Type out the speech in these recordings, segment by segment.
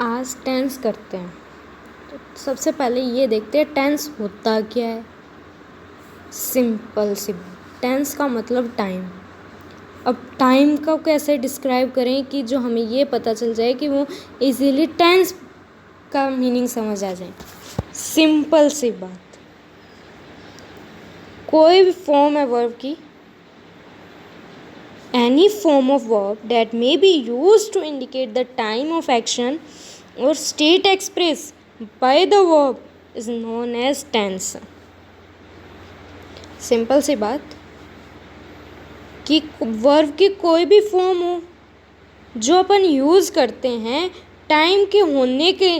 आज टेंस करते हैं। तो सबसे पहले ये देखते हैं टेंस होता क्या है। सिंपल सी टेंस का मतलब टाइम। अब टाइम को कैसे डिस्क्राइब करें कि जो हमें ये पता चल जाए कि वो इजीली टेंस का मीनिंग समझ आ जाए। सिंपल सी बात, कोई भी फॉर्म है वर्ब की, any form of verb that may be used to indicate the time of action or state expressed by the verb is known as tense। Simple सी बात कि वर्ब की कोई भी फॉर्म हो जो अपन यूज़ करते हैं टाइम के होने के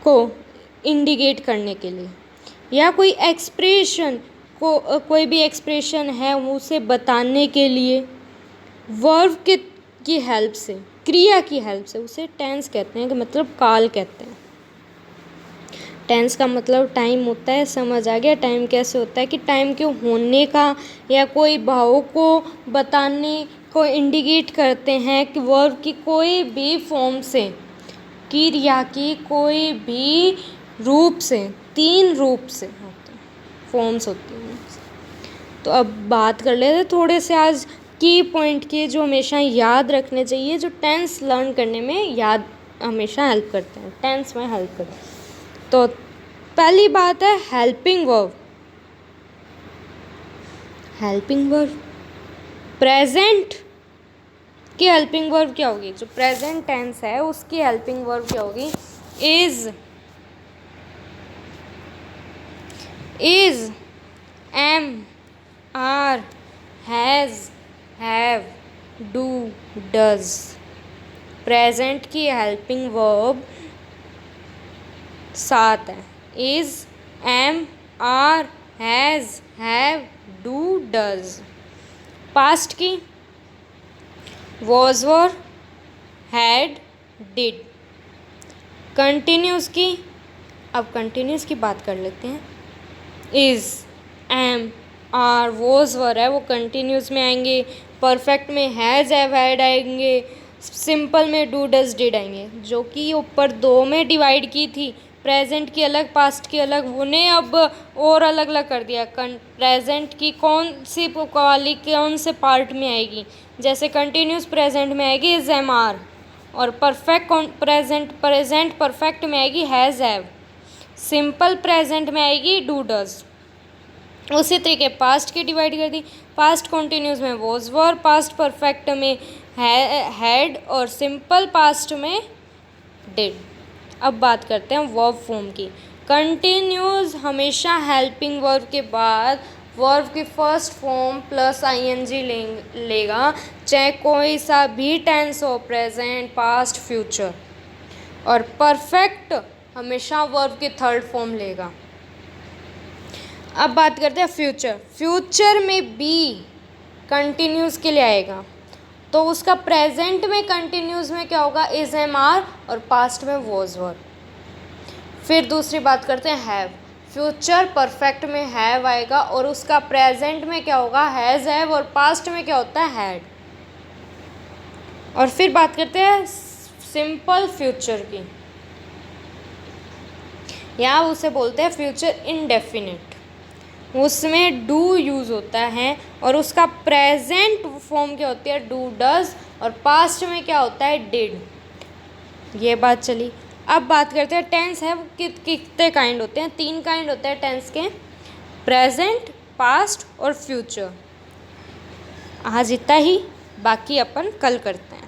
को इंडिकेट करने के लिए, या कोई एक्सप्रेशन को कोई भी एक्सप्रेशन है उसे बताने के लिए वर्ब की हेल्प से, क्रिया की हेल्प से, उसे टेंस कहते हैं, कि मतलब काल कहते हैं। टेंस का मतलब टाइम होता है। समझ आ गया टाइम कैसे होता है, कि टाइम के होने का या कोई भाव को बताने को इंडिकेट करते हैं कि वर्ब की कोई भी फॉर्म से, क्रिया की कोई भी रूप से, 3 रूप से होते हैं, फॉर्म्स होती हैं। तो अब बात कर लेते हैं थोड़े से आज की पॉइंट के जो हमेशा याद रखने चाहिए, जो टेंस लर्न करने में याद हमेशा हेल्प करते हैं, टेंस में हेल्प करते हैं। तो पहली बात है helping verb. Helping verb present की हेल्पिंग वर्ब क्या होगी? जो प्रेजेंट टेंस है उसकी हेल्पिंग वर्ब क्या होगी? Is, am, are, has, have, do, does. Present की हेल्पिंग वर्ब 7 है। Is, am, are, has, have, do, does. Past की was, were, had, did. Continuous की, अब कंटिन्यूस की बात कर लेते हैं। Is, am, are, was, were है वो कंटिन्यूस में आएंगे। परफेक्ट में हैज़, हैव, हैड आएंगे। सिंपल में डू, डज, डिड आएंगे। जो कि ऊपर 2 में डिवाइड की थी, प्रेजेंट की अलग पास्ट की अलग, उन्हें अब और अलग अलग कर दिया। प्रेजेंट की कौन सी वाली कौन से पार्ट में आएगी? जैसे कंटिन्यूस प्रेजेंट में आएगी इज, एम, आर, और परफेक्ट प्रेजेंट परफेक्ट में आएगी हैज़, हैव। सिंपल प्रेजेंट में आएगी डू, डज। उसी तरीके पास्ट की डिवाइड कर दी। पास्ट कॉन्टिन्यूस में वॉज, वर, पास्ट परफेक्ट में हैड, और सिंपल पास्ट में डिड। अब बात करते हैं वर्ब फॉर्म की। कंटिन्यूस हमेशा हेल्पिंग वर्ब के बाद वर्ब की फर्स्ट फॉर्म प्लस आईएनजी लेगा, चाहे कोई सा भी टेंस हो, प्रेजेंट, पास्ट, फ्यूचर। और परफेक्ट हमेशा वर्ब की थर्ड फॉर्म लेगा। अब बात करते हैं फ्यूचर। फ्यूचर में बी कंटिन्यूस के लिए आएगा, तो उसका प्रेजेंट में कंटिन्यूस में क्या होगा? इज, एम, आर, और पास्ट में वॉज, वर। फिर दूसरी बात करते हैं हैव। फ्यूचर परफेक्ट में हैव आएगा, और उसका प्रेजेंट में क्या होगा? हैज़, हैव, और पास्ट में क्या होता है? हैड। और फिर बात करते हैं सिंपल फ्यूचर की, या उसे बोलते हैं फ्यूचर इनडेफिनिट। उसमें डू यूज़ होता है, और उसका प्रेजेंट फॉर्म क्या होती है? डू, डज, और पास्ट में क्या होता है? डिड। ये बात चली। अब बात करते हैं टेंस है वो कितने काइंड होते हैं? 3 काइंड होते हैं टेंस के, प्रेजेंट, पास्ट और फ्यूचर। आज इतना ही, बाकी अपन कल करते हैं।